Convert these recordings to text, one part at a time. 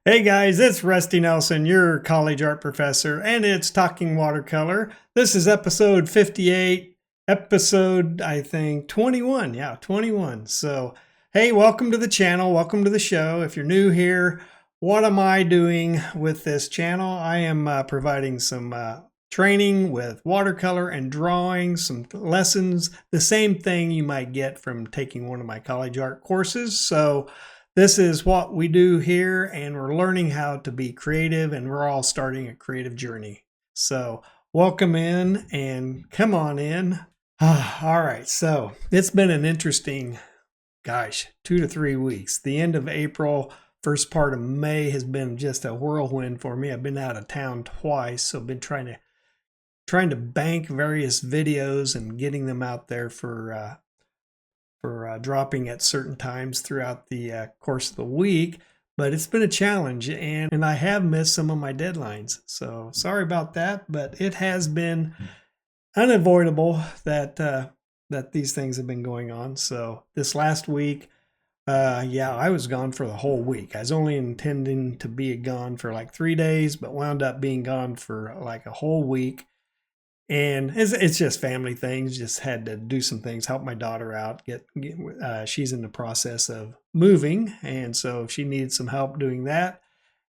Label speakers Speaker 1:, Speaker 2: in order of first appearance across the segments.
Speaker 1: Hey guys, it's Rusty Nelson, your college art professor, and it's Talking Watercolor. This is episode 58, episode, I think, 21. Yeah, 21. So, hey, welcome to the channel. Welcome to the show. If you're new here, what am I doing with this channel? I am providing some training with watercolor and drawing, some lessons, the same thing you might get from taking one of my college art courses. So, this is what we do here, and we're learning how to be creative, and we're all starting a creative journey. So, welcome in and come on in. All right, so it's been an interesting, 2 to 3 weeks. The end of April, first part of May has been just a whirlwind for me. I've been out of town twice, so I've been trying to bank various videos and getting them out there for dropping at certain times throughout the course of the week, but it's been a challenge, and I have missed some of my deadlines. So sorry about that, but it has been unavoidable that these things have been going on. So this last week, yeah, I was gone for the whole week. I was only intending to be gone for like 3 days, but wound up being gone for like a whole week. And it's just family things. Just had to do some things, help my daughter out. She's in the process of moving, and so she needed some help doing that.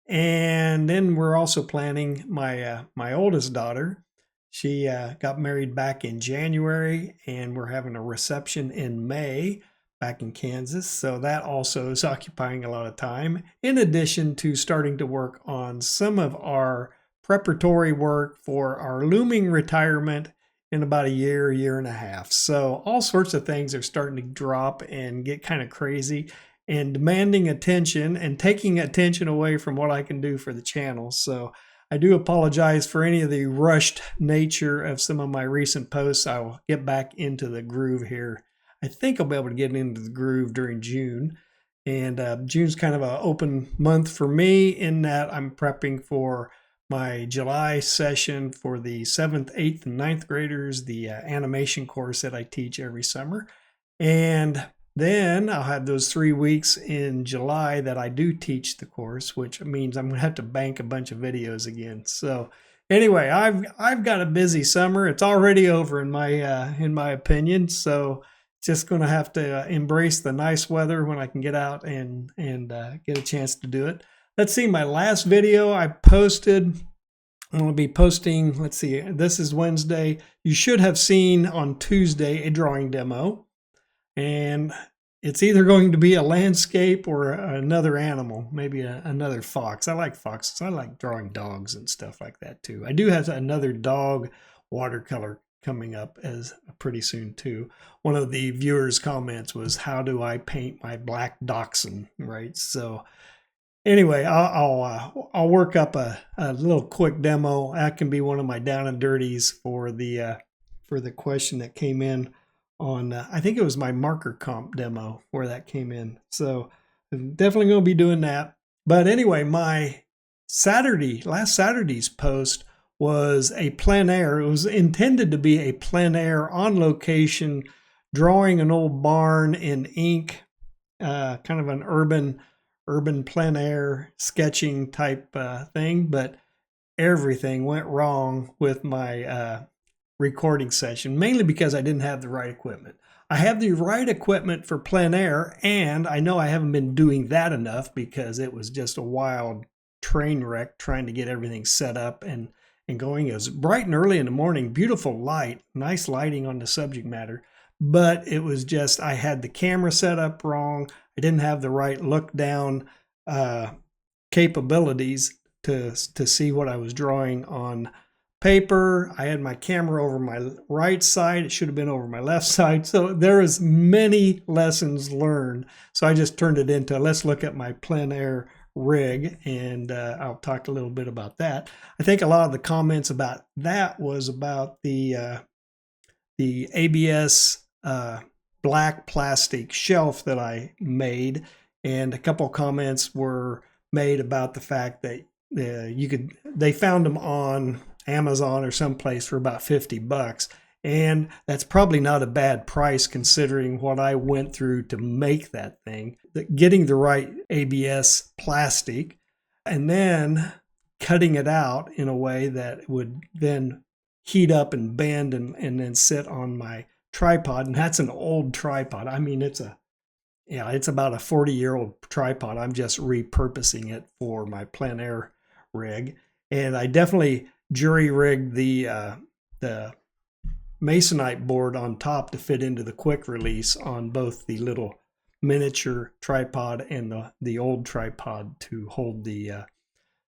Speaker 1: And then we're also planning my oldest daughter. She got married back in January, and we're having a reception in May back in Kansas. So that also is occupying a lot of time, in addition to starting to work on some of our preparatory work for our looming retirement in about a year and a half. So all sorts of things are starting to drop and get kind of crazy and demanding attention and taking attention away from what I can do for the channel. So I do apologize for any of the rushed nature of some of my recent posts. I will get back into the groove here. I think I'll be able to get into the groove during June. And June's kind of an open month for me in that I'm prepping for my July session for the 7th, 8th, and 9th graders, the animation course that I teach every summer. And then I'll have those 3 weeks in July that I do teach the course, which means I'm going to have to bank a bunch of videos again. So anyway, I've got a busy summer. It's already over in my opinion. So just going to have to embrace the nice weather when I can get out and get a chance to do it. Let's see, my last video I posted, I'm going to be posting, let's see, this is Wednesday. You should have seen on Tuesday a drawing demo. And it's either going to be a landscape or another animal, maybe another fox. I like foxes. I like drawing dogs and stuff like that too. I do have another dog watercolor coming up as pretty soon too. One of the viewers' comments was, "How do I paint my black dachshund?" Right? So anyway, I'll work up a little quick demo. That can be one of my down and dirties for the question that came in on I think it was my marker comp demo where that came in. So I'm definitely going to be doing that. But anyway, my last Saturday's post was a plein air. It was intended to be a plein air on location, drawing an old barn in ink, kind of an urban plein air sketching type thing, but everything went wrong with my recording session, mainly because I didn't have the right equipment. I have the right equipment for plein air, and I know I haven't been doing that enough because it was just a wild train wreck trying to get everything set up and going. It was bright and early in the morning, beautiful light, nice lighting on the subject matter, but it was just, I had the camera set up wrong. I didn't have the right look down capabilities to see what I was drawing on paper. I had my camera over my right side. It should have been over my left side. So there is many lessons learned. So I just turned it into, let's look at my plein air rig, and I'll talk a little bit about that. I think a lot of the comments about that was about the ABS black plastic shelf that I made, and a couple of comments were made about the fact that they found them on Amazon or someplace for about $50, and that's probably not a bad price considering what I went through to make that thing. Getting the right ABS plastic and then cutting it out in a way that would then heat up and bend and then sit on my tripod. And that's an old tripod. I mean, it's about a 40-year-old tripod. I'm just repurposing it for my plein air rig. And I definitely jury rigged the masonite board on top to fit into the quick release on both the little miniature tripod and the old tripod to hold the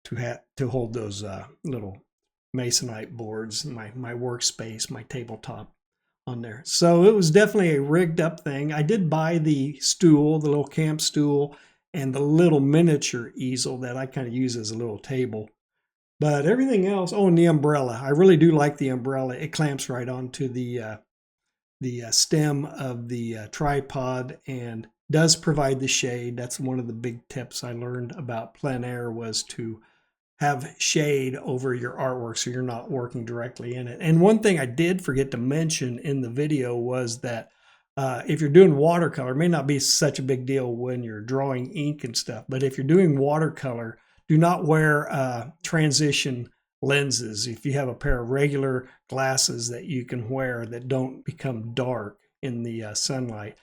Speaker 1: to hold those little masonite boards, my workspace, my tabletop on there. So it was definitely a rigged up thing. I did buy the stool, the little camp stool, and the little miniature easel that I kind of use as a little table. But everything else, oh, and the umbrella. I really do like the umbrella. It clamps right onto the stem of the tripod and does provide the shade. That's one of the big tips I learned about plein air, was to have shade over your artwork so you're not working directly in it. And one thing I did forget to mention in the video was that if you're doing watercolor, it may not be such a big deal when you're drawing ink and stuff, but if you're doing watercolor, do not wear transition lenses. If you have a pair of regular glasses that you can wear that don't become dark in the sunlight,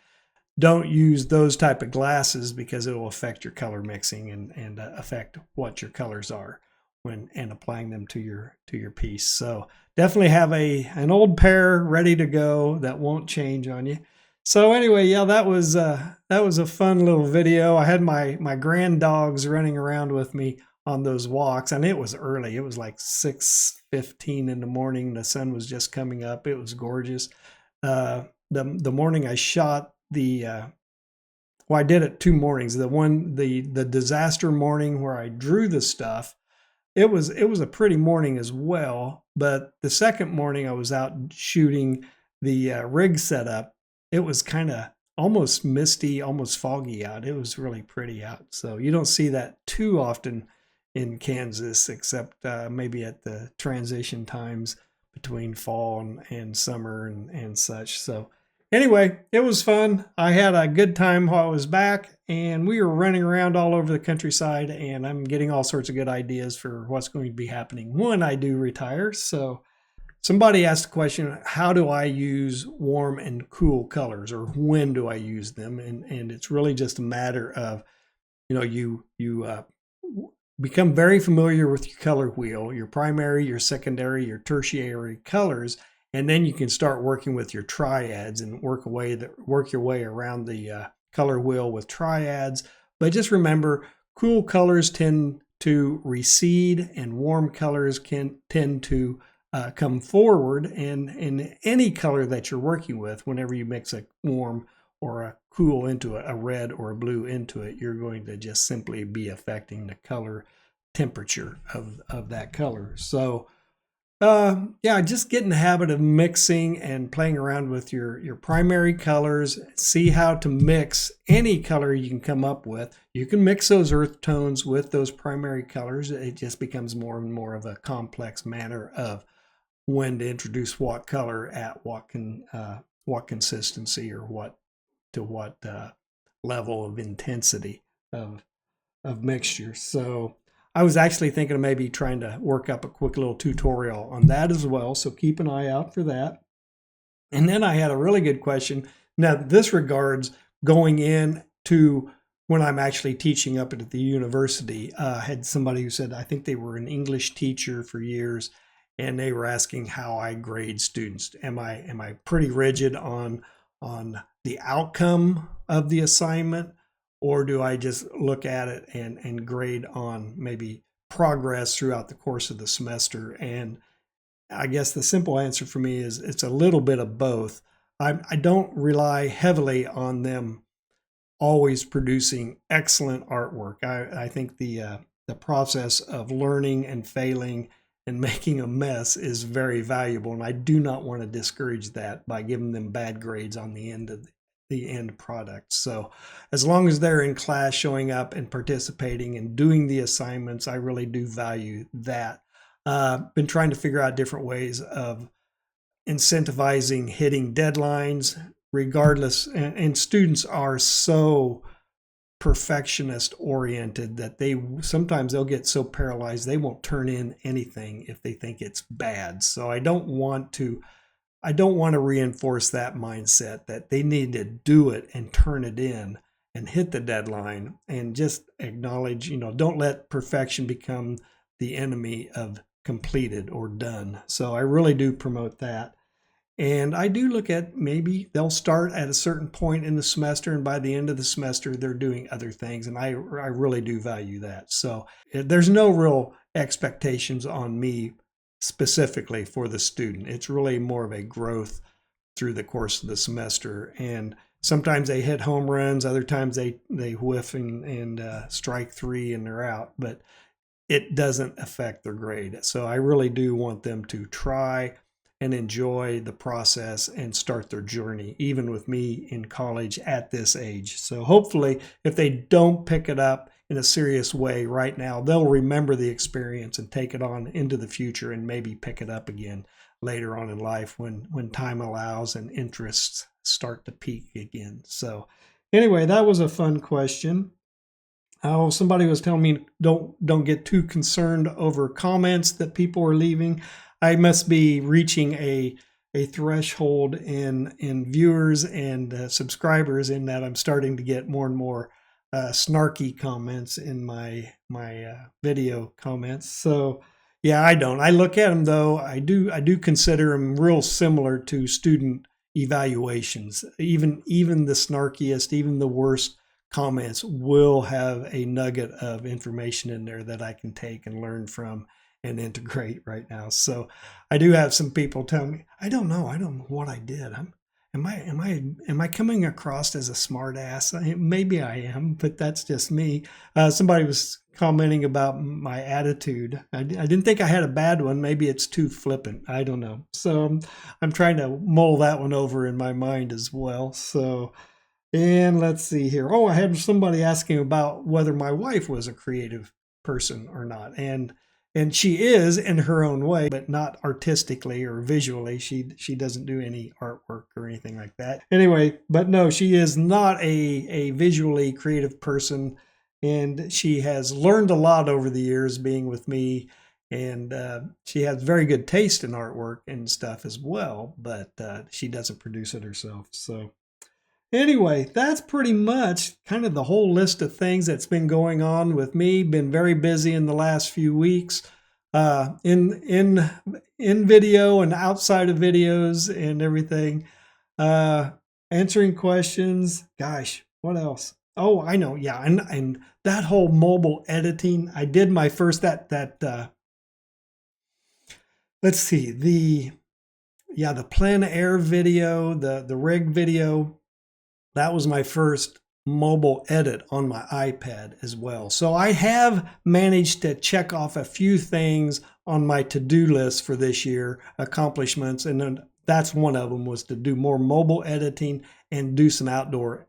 Speaker 1: don't use those type of glasses, because it will affect your color mixing and affect what your colors are when applying them to your piece. So definitely have an old pair ready to go that won't change on you. So anyway, yeah, that was a fun little video. I had my grand dogs running around with me on those walks, and it was early. It was like 6:15 in the morning. The sun was just coming up. It was gorgeous. The morning I shot well, I did it 2 mornings. The disaster morning where I drew the stuff, it was a pretty morning as well. But the second morning I was out shooting the rig setup. It was kind of almost misty, almost foggy out. It was really pretty out. So you don't see that too often in Kansas, except maybe at the transition times between fall and summer and such. So anyway, it was fun. I had a good time while I was back, and we were running around all over the countryside, and I'm getting all sorts of good ideas for what's going to be happening when I do retire. So somebody asked the question, how do I use warm and cool colors, or when do I use them? And it's really just a matter of, you become very familiar with your color wheel, your primary, your secondary, your tertiary colors, and then you can start working with your triads and work your way around the color wheel with triads. But just remember, cool colors tend to recede and warm colors can tend to come forward. And in any color that you're working with, whenever you mix a warm or a cool into it, a red or a blue into it, you're going to just simply be affecting the color temperature of that color. So yeah, just get in the habit of mixing and playing around with your primary colors. See how to mix any color you can come up with. You can mix those earth tones with those primary colors. It just becomes more and more of a complex manner of when to introduce what color at what consistency, or what level of intensity of mixture. So I was actually thinking of maybe trying to work up a quick little tutorial on that as well. So keep an eye out for that. And then I had a really good question. Now this regards going in to when I'm actually teaching up at the university. I had somebody who said, I think they were an English teacher for years, and they were asking how I grade students. Am I pretty rigid on the outcome of the assignment, or do I just look at it and grade on maybe progress throughout the course of the semester? And I guess the simple answer for me is it's a little bit of both. I don't rely heavily on them always producing excellent artwork. I think the process of learning and failing and making a mess is very valuable, and I do not want to discourage that by giving them bad grades on the end product. So as long as they're in class, showing up and participating and doing the assignments, I really do value that. Been trying to figure out different ways of incentivizing hitting deadlines regardless, and students are so perfectionist oriented that sometimes they'll get so paralyzed they won't turn in anything if they think it's bad. So I don't want to reinforce that mindset that they need to do it and turn it in and hit the deadline, and just acknowledge, don't let perfection become the enemy of completed or done. So I really do promote that. And I do look at, maybe they'll start at a certain point in the semester, and by the end of the semester, they're doing other things. And I really do value that. So there's no real expectations on me specifically for the student. It's really more of a growth through the course of the semester. And sometimes they hit home runs, other times they whiff and strike three and they're out. But it doesn't affect their grade. So I really do want them to try and enjoy the process and start their journey, even with me in college at this age. So hopefully, if they don't pick it up in a serious way right now, they'll remember the experience and take it on into the future, and maybe pick it up again later on in life when time allows and interests start to peak again. So anyway, that was a fun question. Oh, somebody was telling me don't get too concerned over comments that people are leaving. I must be reaching a threshold in viewers and subscribers, in that I'm starting to get more and more snarky comments in my video comments. So yeah, I look at them, though. I do consider them real similar to student evaluations. Even the snarkiest, even the worst comments will have a nugget of information in there that I can take and learn from and integrate right now. So I do have some people tell me, I don't know what I did. Am I coming across as a smart ass? Maybe I am, but that's just me. Somebody was commenting about my attitude. I didn't think I had a bad one. Maybe it's too flippant. I don't know. So I'm trying to mull that one over in my mind as well. So, and let's see here. Oh, I had somebody asking about whether my wife was a creative person or not. And she is in her own way, but not artistically or visually. She doesn't do any artwork or anything like that. Anyway, but no, she is not a visually creative person. And she has learned a lot over the years being with me. And she has very good taste in artwork and stuff as well, but she doesn't produce it herself. So anyway, that's pretty much kind of the whole list of things that's been going on with me. Been very busy in the last few weeks, in video and outside of videos and everything, answering questions. Gosh, what else? Oh, I know. Yeah, and that whole mobile editing. I did my first let's see, the plein air video, the rig video. That was my first mobile edit on my iPad as well. So I have managed to check off a few things on my to-do list for this year, accomplishments, and then that's one of them, was to do more mobile editing and do some outdoor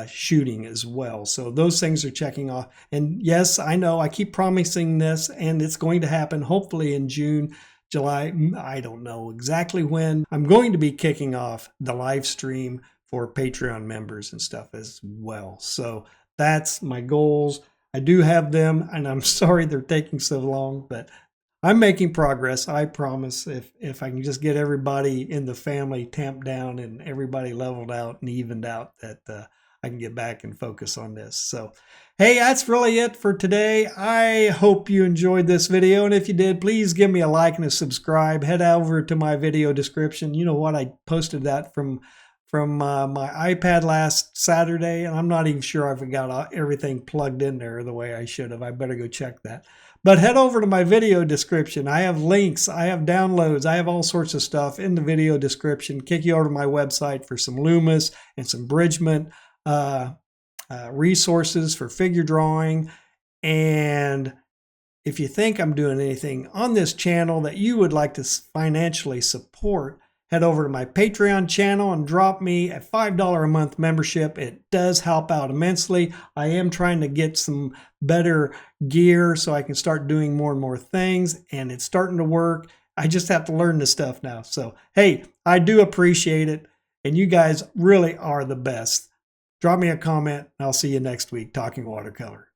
Speaker 1: shooting as well. So those things are checking off. And yes, I know I keep promising this, and it's going to happen hopefully in June, July. I don't know exactly when. I'm going to be kicking off the live stream for Patreon members and stuff as well. So that's my goals. I do have them, and I'm sorry they're taking so long, but I'm making progress. I promise. If I can just get everybody in the family tamped down and everybody leveled out and evened out, that I can get back and focus on this. So, hey, that's really it for today. I hope you enjoyed this video, and if you did, please give me a like and a subscribe. Head over to my video description. You know what? I posted that from my iPad last Saturday, and I'm not even sure I've got everything plugged in there the way I should have. I better go check that. But head over to my video description. I have links, I have downloads, I have all sorts of stuff in the video description. Kick you over to my website for some Loomis and some Bridgman resources for figure drawing. And if you think I'm doing anything on this channel that you would like to financially support, head over to my Patreon channel and drop me a $5 a month membership. It does help out immensely. I am trying to get some better gear so I can start doing more and more things, and it's starting to work. I just have to learn this stuff now. So, hey, I do appreciate it, and you guys really are the best. Drop me a comment, and I'll see you next week talking watercolor.